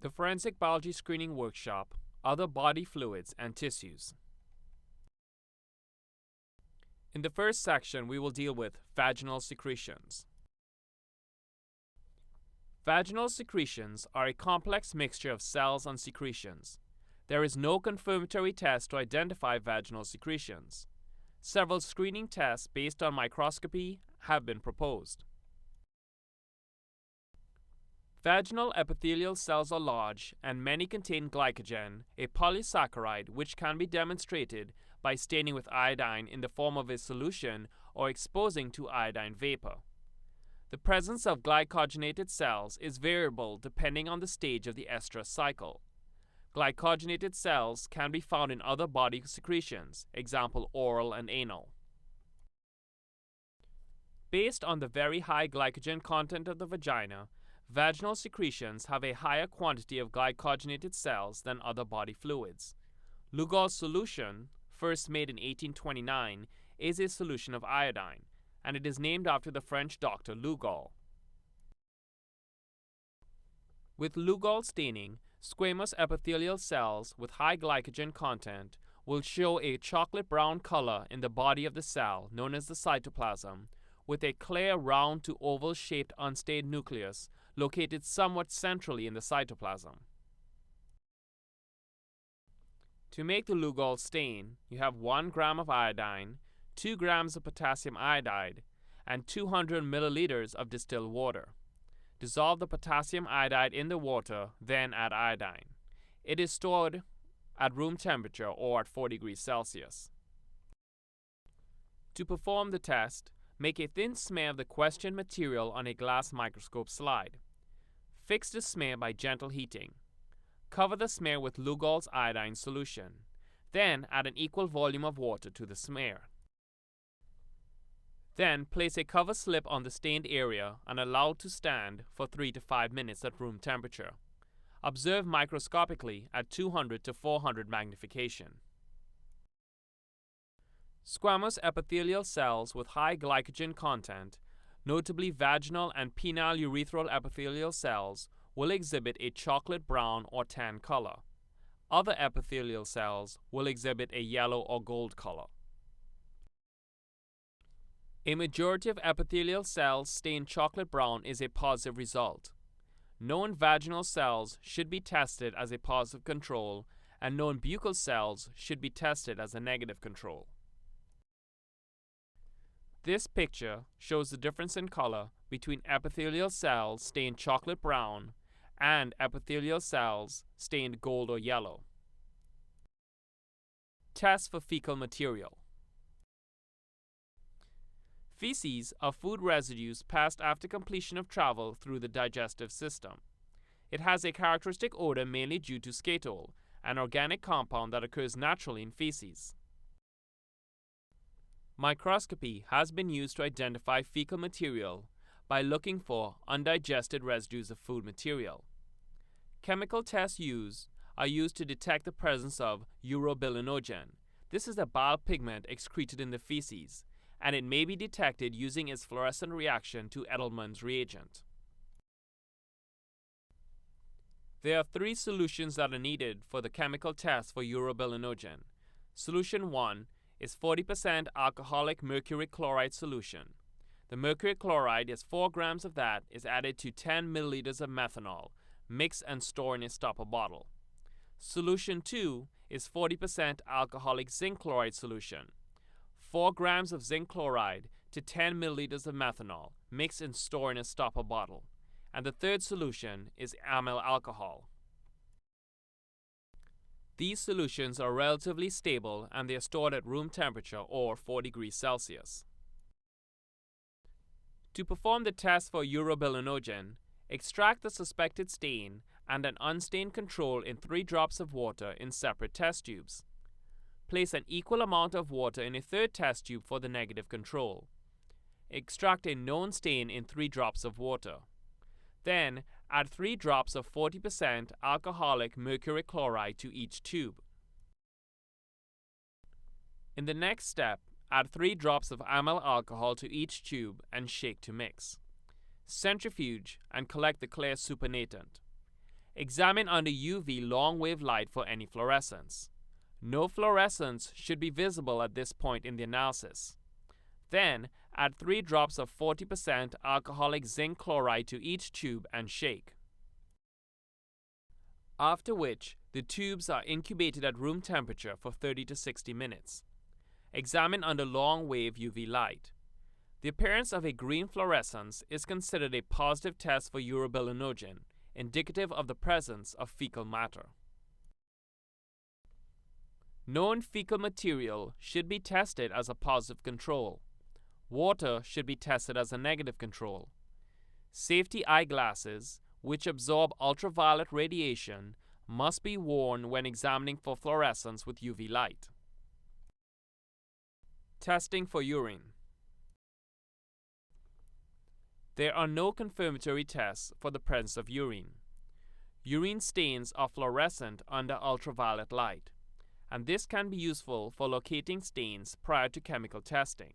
The Forensic Biology Screening Workshop, Other Body Fluids and Tissues. In the first section, we will deal with vaginal secretions. Vaginal secretions are a complex mixture of cells and secretions. There is no confirmatory test to identify vaginal secretions. Several screening tests based on microscopy have been proposed. Vaginal epithelial cells are large, and many contain glycogen, a polysaccharide which can be demonstrated by staining with iodine in the form of a solution or exposing to iodine vapor. The presence of glycogenated cells is variable depending on the stage of the estrous cycle. Glycogenated cells can be found in other body secretions, example oral and anal. Based on the very high glycogen content of the vagina, vaginal secretions have a higher quantity of glycogenated cells than other body fluids. Lugol's solution, first made in 1829, is a solution of iodine, and it is named after the French doctor Lugol. With Lugol staining, squamous epithelial cells with high glycogen content will show a chocolate brown color in the body of the cell, known as the cytoplasm, with a clear round to oval shaped unstained nucleus located somewhat centrally in the cytoplasm. To make the Lugol stain, you have 1 gram of iodine, 2 grams of potassium iodide, and 200 milliliters of distilled water. Dissolve the potassium iodide in the water, then add iodine. It is stored at room temperature or at 4 degrees Celsius. To perform the test, make a thin smear of the questioned material on a glass microscope slide. Fix the smear by gentle heating. Cover the smear with Lugol's iodine solution. Then add an equal volume of water to the smear. Then place a cover slip on the stained area and allow to stand for 3 to 5 minutes at room temperature. Observe microscopically at 200 to 400 magnification. Squamous epithelial cells with high glycogen content, notably vaginal and penile urethral epithelial cells, will exhibit a chocolate brown or tan color. Other epithelial cells will exhibit a yellow or gold color. A majority of epithelial cells stained chocolate brown is a positive result. Known vaginal cells should be tested as a positive control, and known buccal cells should be tested as a negative control. This picture shows the difference in color between epithelial cells stained chocolate brown and epithelial cells stained gold or yellow. Test for fecal material. Feces are food residues passed after completion of travel through the digestive system. It has a characteristic odor mainly due to skatole, an organic compound that occurs naturally in feces. Microscopy has been used to identify fecal material by looking for undigested residues of food material. Chemical tests are used to detect the presence of Urea-Litmus. This is a bile pigment excreted in the feces, and it may be detected using its fluorescent reaction to Edelman's reagent. There are 3 solutions that are needed for the chemical test for Urea-Litmus. Solution 1 is 40% alcoholic mercury chloride solution. The mercury chloride is 4 grams of that is added to 10 milliliters of methanol, mix and store in a stopper bottle. Solution 2 is 40% alcoholic zinc chloride solution. 4 grams of zinc chloride to 10 milliliters of methanol, mix and store in a stopper bottle. And the third solution is amyl alcohol. These solutions are relatively stable and they are stored at room temperature or 4 degrees Celsius. To perform the test for Urea-Litmus, extract the suspected stain and an unstained control in 3 drops of water in separate test tubes. Place an equal amount of water in a third test tube for the negative control. Extract a known stain in 3 drops of water. Then add 3 drops of 40% alcoholic mercury chloride to each tube. In the next step, add 3 drops of amyl alcohol to each tube and shake to mix. Centrifuge and collect the clear supernatant. Examine under UV long-wave light for any fluorescence. No fluorescence should be visible at this point in the analysis. Then, add 3 drops of 40% alcoholic zinc chloride to each tube and shake. After which, the tubes are incubated at room temperature for 30 to 60 minutes. Examine under long-wave UV light. The appearance of a green fluorescence is considered a positive test for Urea-Litmus, indicative of the presence of fecal matter. Known fecal material should be tested as a positive control. Water should be tested as a negative control. Safety eyeglasses, which absorb ultraviolet radiation, must be worn when examining for fluorescence with UV light. Testing for urine. There are no confirmatory tests for the presence of urine. Urine stains are fluorescent under ultraviolet light, and this can be useful for locating stains prior to chemical testing.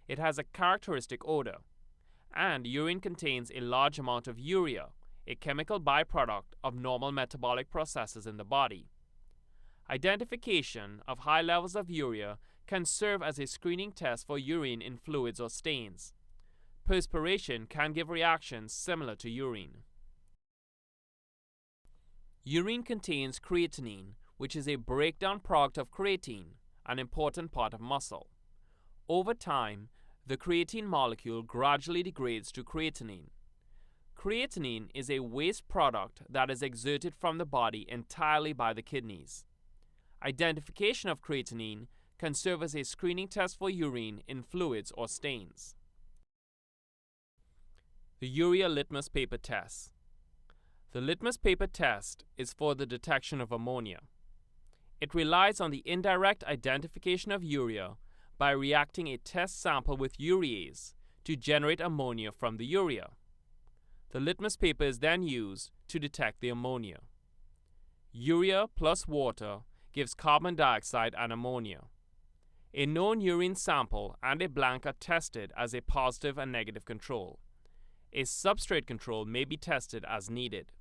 It has a characteristic odor, and urine contains a large amount of urea, a chemical byproduct of normal metabolic processes in the body. Identification of high levels of urea can serve as a screening test for urine in fluids or stains. Perspiration can give reactions similar to urine. Urine contains creatinine, which is a breakdown product of creatine, an important part of muscle. Over time, the creatine molecule gradually degrades to creatinine. Creatinine is a waste product that is exerted from the body entirely by the kidneys. Identification of creatinine can serve as a screening test for urine in fluids or stains. The Urea-Litmus paper test. The litmus paper test is for the detection of ammonia. It relies on the indirect identification of urea by reacting a test sample with urease to generate ammonia from the urea. The litmus paper is then used to detect the ammonia. Urea plus water gives carbon dioxide and ammonia. A known urine sample and a blank are tested as a positive and negative control. A substrate control may be tested as needed.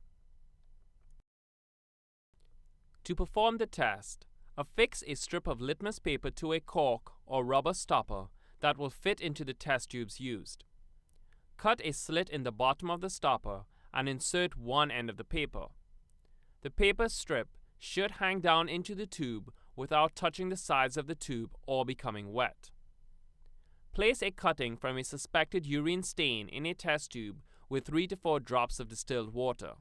To perform the test, affix a strip of litmus paper to a cork or rubber stopper that will fit into the test tubes used. Cut a slit in the bottom of the stopper and insert one end of the paper. The paper strip should hang down into the tube without touching the sides of the tube or becoming wet. Place a cutting from a suspected urine stain in a test tube with 3 to 4 drops of distilled water.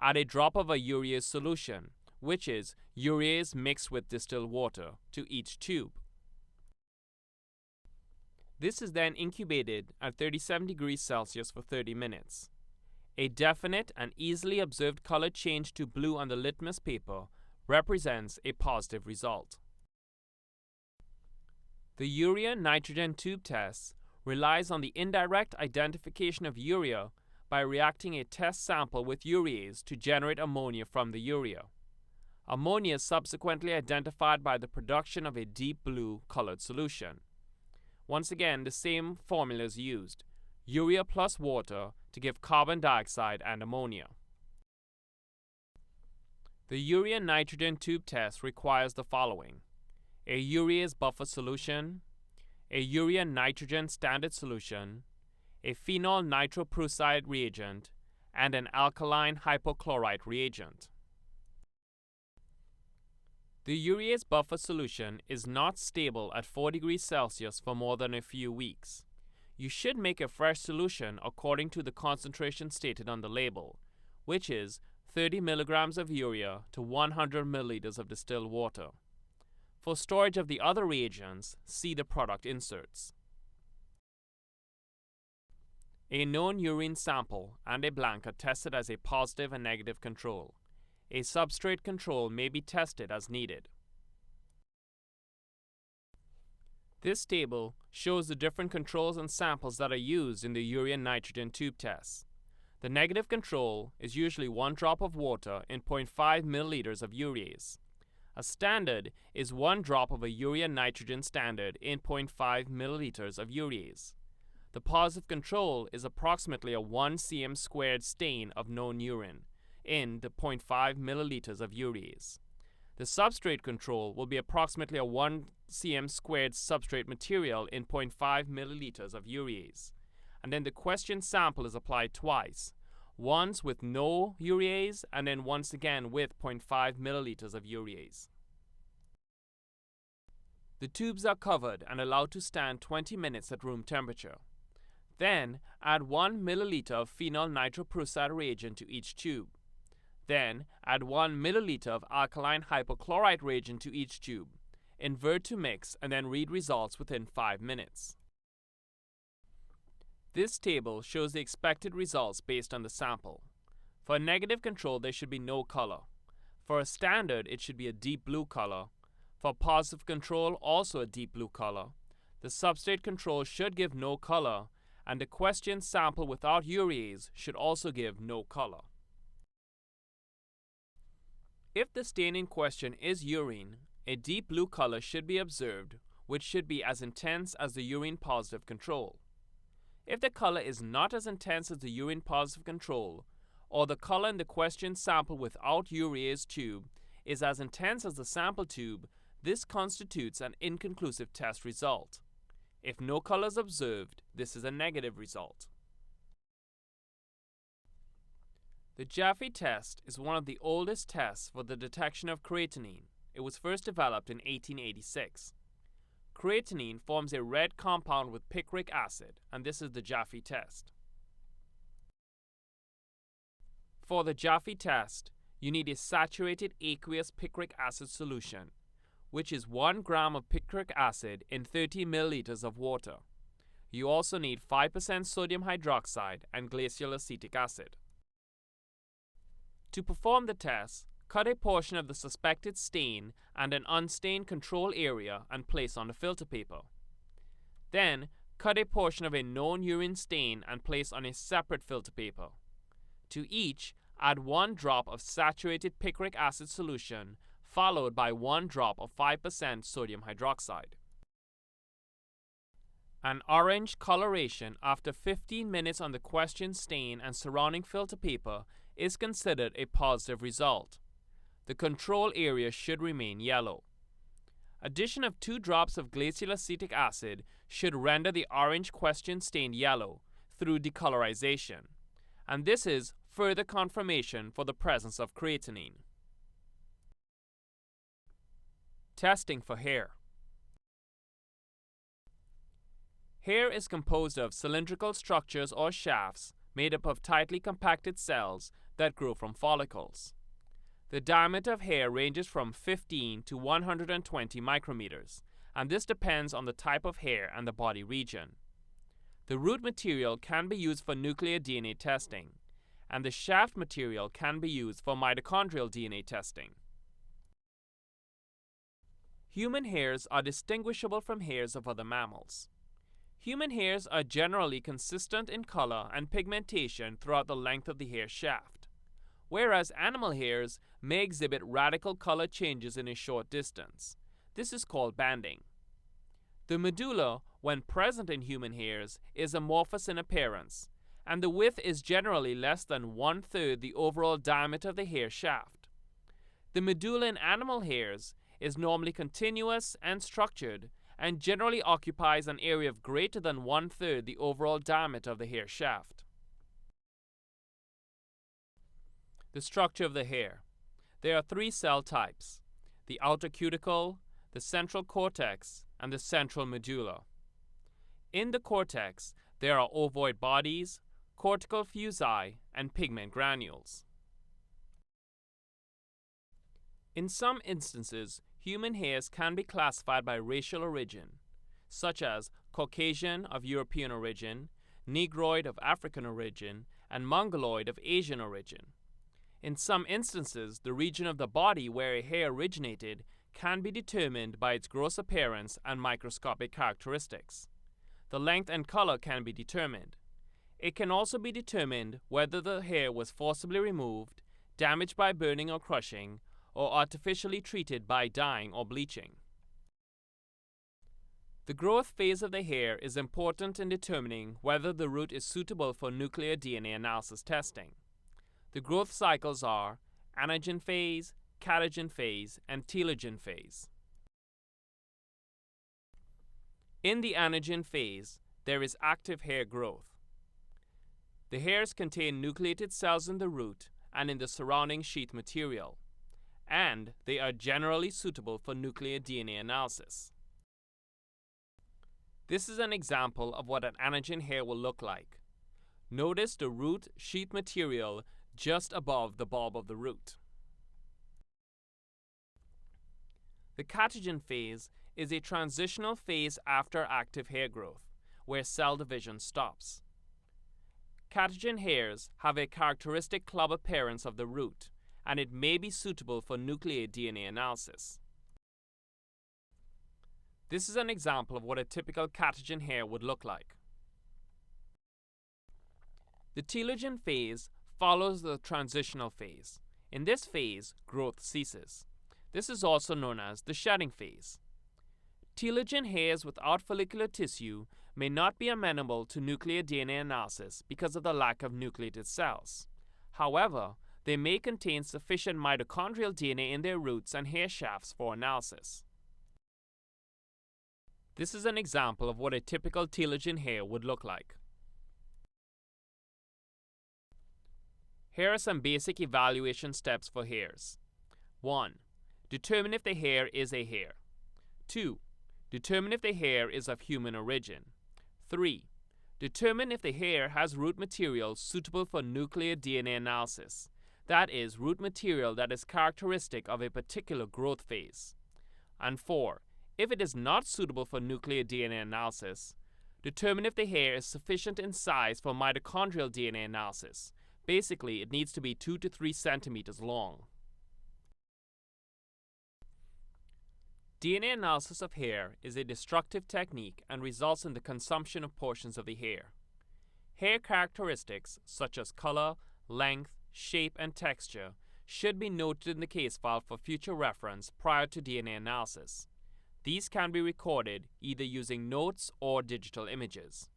Add a drop of a urease solution, which is urease mixed with distilled water, to each tube. This is then incubated at 37 degrees Celsius for 30 minutes. A definite and easily observed color change to blue on the litmus paper represents a positive result. The Urea-Nitrogen tube test relies on the indirect identification of urea by reacting a test sample with urease to generate ammonia from the urea. Ammonia is subsequently identified by the production of a deep blue colored solution. Once again, the same formula is used: urea plus water to give carbon dioxide and ammonia. The Urea-Nitrogen tube test requires the following: a urease buffer solution, a Urea-Nitrogen standard solution, a phenol nitroprusside reagent, and an alkaline hypochlorite reagent. The urease buffer solution is not stable at 4 degrees Celsius for more than a few weeks. You should make a fresh solution according to the concentration stated on the label, which is 30 milligrams of urea to 100 milliliters of distilled water. For storage of the other reagents, see the product inserts. A known urine sample and a blank are tested as a positive and negative control. A substrate control may be tested as needed. This table shows the different controls and samples that are used in the Urea-Nitrogen tube test. The negative control is usually 1 drop of water in 0.5 milliliters of urease. A standard is 1 drop of a Urea-Nitrogen standard in 0.5 milliliters of urease. The positive control is approximately a 1 cm squared stain of known urine, in the 0.5 milliliters of urease. The substrate control will be approximately a 1 cm squared substrate material in 0.5 milliliters of urease. And then the question sample is applied twice, once with no urease and then once again with 0.5 milliliters of urease. The tubes are covered and allowed to stand 20 minutes at room temperature. Then add 1 milliliter of phenol nitroprusside reagent to each tube. Then add 1 milliliter of alkaline hypochlorite reagent to each tube. Invert to mix and then read results within 5 minutes. This table shows the expected results based on the sample. For a negative control, there should be no color. For a standard, it should be a deep blue color. For positive control, also a deep blue color. The substrate control should give no color, and the question sample without urease should also give no color. If the stain in question is urine, a deep blue color should be observed, which should be as intense as the urine positive control. If the color is not as intense as the urine positive control, or the color in the question sample without urease tube is as intense as the sample tube, this constitutes an inconclusive test result. If no color is observed, this is a negative result. The Jaffe test is one of the oldest tests for the detection of creatinine. It was first developed in 1886. Creatinine forms a red compound with picric acid, and this is the Jaffe test. For the Jaffe test, you need a saturated aqueous picric acid solution, which is 1 gram of picric acid in 30 milliliters of water. You also need 5% sodium hydroxide and glacial acetic acid. To perform the test, cut a portion of the suspected stain and an unstained control area and place on the filter paper. Then, cut a portion of a known urine stain and place on a separate filter paper. To each, add 1 drop of saturated picric acid solution, followed by 1 drop of 5% sodium hydroxide. An orange coloration after 15 minutes on the question stain and surrounding filter paper is considered a positive result. The control area should remain yellow. Addition of 2 drops of glacial acetic acid should render the orange question stain yellow through decolorization, and this is further confirmation for the presence of creatinine. Testing for hair. Hair is composed of cylindrical structures or shafts made up of tightly compacted cells that grow from follicles. The diameter of hair ranges from 15 to 120 micrometers, and this depends on the type of hair and the body region. The root material can be used for nuclear DNA testing, and the shaft material can be used for mitochondrial DNA testing. Human hairs are distinguishable from hairs of other mammals. Human hairs are generally consistent in color and pigmentation throughout the length of the hair shaft, whereas animal hairs may exhibit radical color changes in a short distance. This is called banding. The medulla, when present in human hairs, is amorphous in appearance, and the width is generally less than 1/3 the overall diameter of the hair shaft. The medulla in animal hairs is normally continuous and structured, and generally occupies an area of greater than 1/3 the overall diameter of the hair shaft. The structure of the hair. There are 3 cell types: the outer cuticle, the central cortex, and the central medulla. In the cortex, there are ovoid bodies, cortical fusi, and pigment granules. In some instances, human hairs can be classified by racial origin, such as Caucasian of European origin, Negroid of African origin, and Mongoloid of Asian origin. In some instances, the region of the body where a hair originated can be determined by its gross appearance and microscopic characteristics. The length and color can be determined. It can also be determined whether the hair was forcibly removed, damaged by burning or crushing, or artificially treated by dyeing or bleaching. The growth phase of the hair is important in determining whether the root is suitable for nuclear DNA analysis testing. The growth cycles are anagen phase, catagen phase, and telogen phase. In the anagen phase, there is active hair growth. The hairs contain nucleated cells in the root and in the surrounding sheath material, and they are generally suitable for nuclear DNA analysis. This is an example of what an anagen hair will look like. Notice the root sheath material just above the bulb of the root. The catagen phase is a transitional phase after active hair growth, where cell division stops. Catagen hairs have a characteristic club appearance of the root, and it may be suitable for nuclear DNA analysis. This is an example of what a typical catagen hair would look like. The telogen phase follows the transitional phase. In this phase, growth ceases. This is also known as the shedding phase. Telogen hairs without follicular tissue may not be amenable to nuclear DNA analysis because of the lack of nucleated cells. However, they may contain sufficient mitochondrial DNA in their roots and hair shafts for analysis. This is an example of what a typical telogen hair would look like. Here are some basic evaluation steps for hairs. 1. Determine if the hair is a hair. 2. Determine if the hair is of human origin. 3. Determine if the hair has root material suitable for nuclear DNA analysis, that is, root material that is characteristic of a particular growth phase. And 4. If it is not suitable for nuclear DNA analysis, determine if the hair is sufficient in size for mitochondrial DNA analysis. Basically, it needs to be 2 to 3 centimeters long. DNA analysis of hair is a destructive technique and results in the consumption of portions of the hair. Hair characteristics such as color, length, shape, and texture should be noted in the case file for future reference prior to DNA analysis. These can be recorded either using notes or digital images.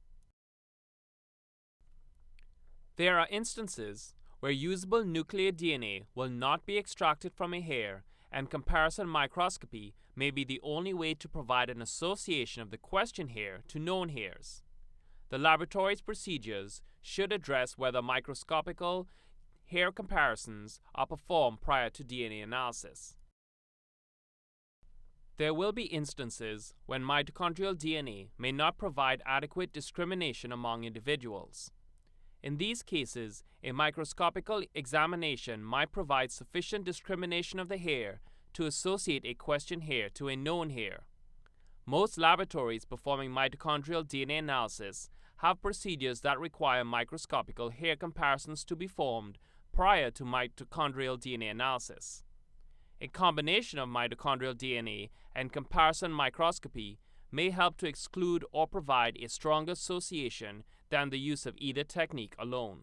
There are instances where usable nuclear DNA will not be extracted from a hair, and comparison microscopy may be the only way to provide an association of the question hair to known hairs. The laboratory's procedures should address whether microscopical hair comparisons are performed prior to DNA analysis. There will be instances when mitochondrial DNA may not provide adequate discrimination among individuals. In these cases, a microscopical examination might provide sufficient discrimination of the hair to associate a question hair to a known hair. Most laboratories performing mitochondrial DNA analysis have procedures that require microscopical hair comparisons to be formed prior to mitochondrial DNA analysis. A combination of mitochondrial DNA and comparison microscopy may help to exclude or provide a stronger association than the use of either technique alone.